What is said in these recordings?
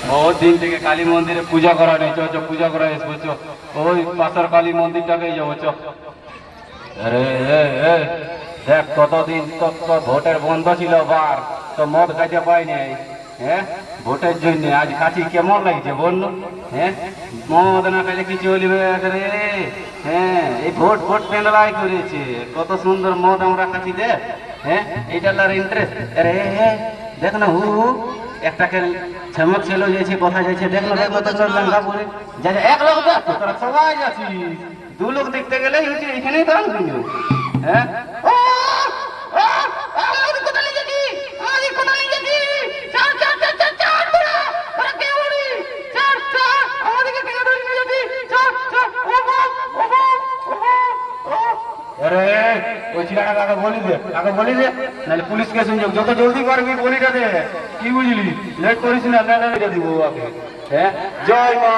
বহুত দিন থেকে কালী মন্দিরে পূজা করা নেই, পূজা করা এসবো। ওই পাশের কালী মন্দিরটাকেই যাবো। আরে দেখ, কতদিন তো ভোটের বন্ধ ছিল, বার তো মদ খাইতে পাইনি। হ্যাঁ, ভোটের জন্য আজ কাছি কেমন লাগছে বল? হ্যাঁ, মদ না খাইলে কি চলবে রে? হ্যাঁ, এই ভোট ভোট পেন্ডলাই করেছে, কত সুন্দর মদ আমরা খাচ্ছি। দেখ, হ্যাঁ, এইটার ইন্টারেস্ট। আরে দেখ না, হু একটাকে ছমক ছিল যাইছে, কথা যাইছে, দেখলো দেখলো তো চল লঙ্কা পরে যা এক লোক দেখ, তোরা সবাই আছিস, দু লোক দেখতে গেলেই হচ্ছে এখানেই দান কিন্তু। হ্যাঁ, আরে ওই ছিলাটাকে আগে বলি দে, নাহলে পুলিশকে শুনছো। যত জলদি পারবি বলিটা দে, কি বুঝলি? লেট করিস না, না দিব আগে। হ্যাঁ, জয় মা।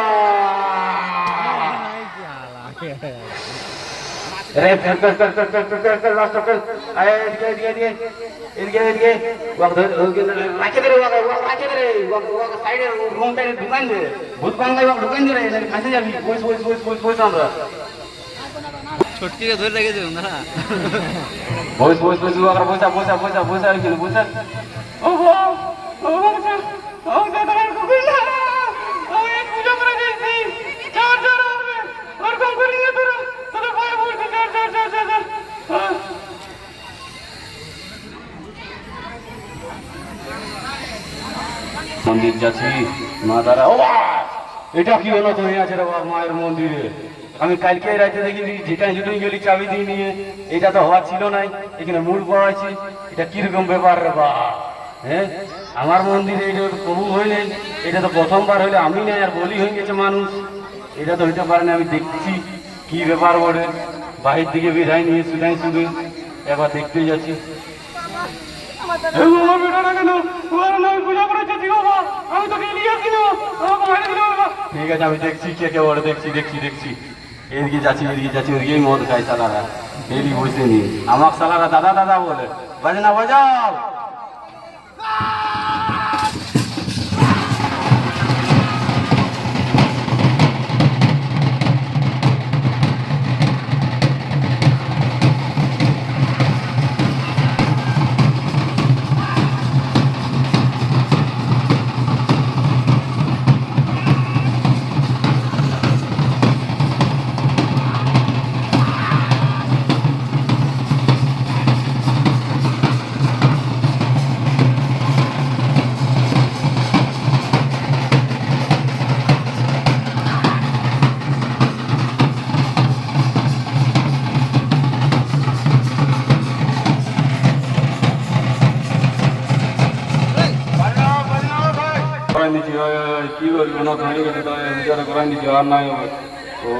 अरे कर लास्ट कर आए इनके राखे दे साइड रूम पे दुकान दे भूत बांगला दुकान दे रे কাছে যাবি বস আমরা ছটকি কে ধরে রেখেছে না বস বসা আর কি বসা ও বসা ও দাদা কুকুর না ও এই পূজা করে দিয়েছি চার হবে আর কম করি না তোরা তোরা ভয় বলছিস চার মন্দির যাচ্ছি মা তারা। ও এটা কি হলো? তো আছে রে মায়ের মন্দিরে। আমি কালকে রাতে দেখি ঝিটাই গেলি চাবি দিয়ে নিয়ে, এটা তো হওয়া ছিল নাই, এখানে মূল পড়াইছি। এটা কিরকম ব্যাপার রে বা? হ্যাঁ, আমার মন্দিরে এটা প্রভু হইলেন, এটা তো প্রথমবার হইলে আমি নাই আর বলি হয়ে গেছে মানুষ। এটা তো হইতে পারে না। আমি দেখছি কি ব্যাপার বলে, বাহির দিকে বিধায় নিয়ে শুধু একবার দেখতে যাচ্ছি। ঠিক আছে, আমি দেখছি কে বলে, দেখছি এদিকে যাচ্ছি ওদিকেই মদ খাই সালারা, এদিকে বসে নি আমার সালারা দাদা বলে বাজনা বাজাও। কি করবি না হয়ে গেছে, বিচার করাই নিচ্ছি আর নাই হবে। ও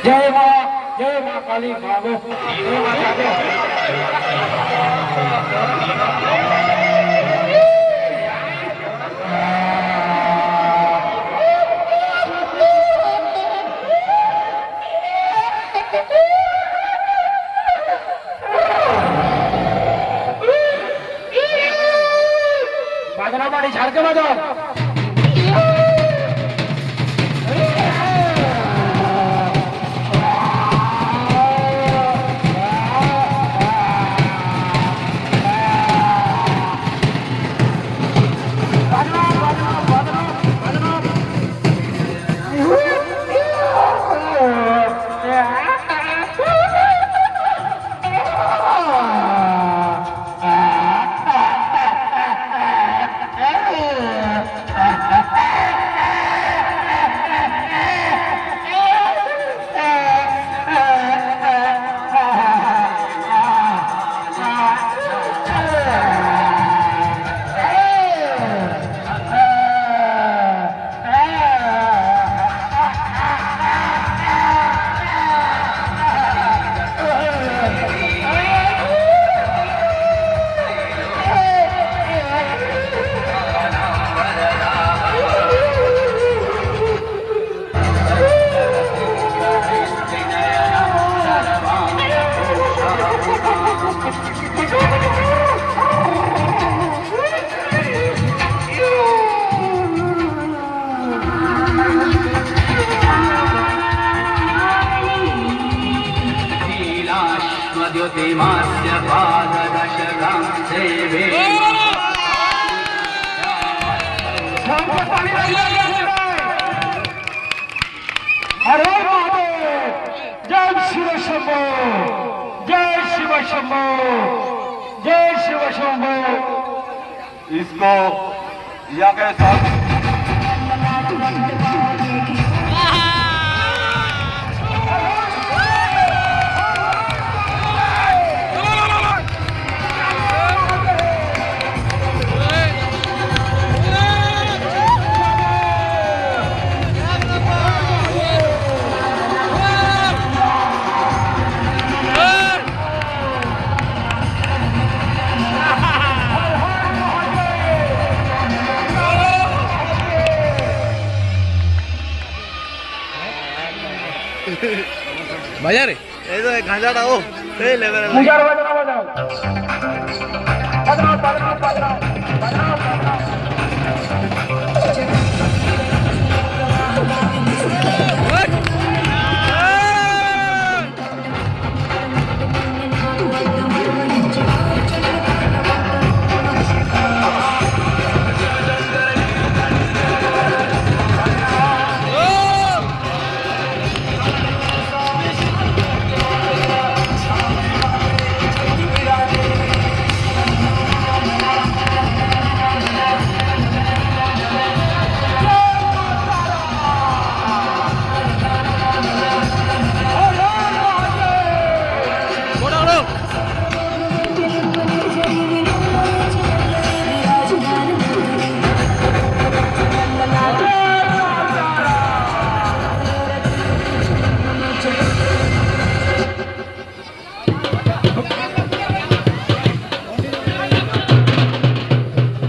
জয় মা जय मां काली बाबू। बाजना पानी झाड़ के बजाओ। प्रतिमास्य पाददशकं देवे हरे महादेव जय शिव शंभो जय शिव शंभो जय शिव शंभो इसको या के साथ বাজারে এই তো গাঁজাটা ও এই লেভেলে पूजा बजाओ बजाओ बजाओ बजाओ बजाओ बजाओ बजाओ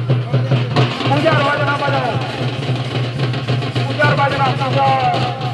पूजा बजाओ पूजा बजाओ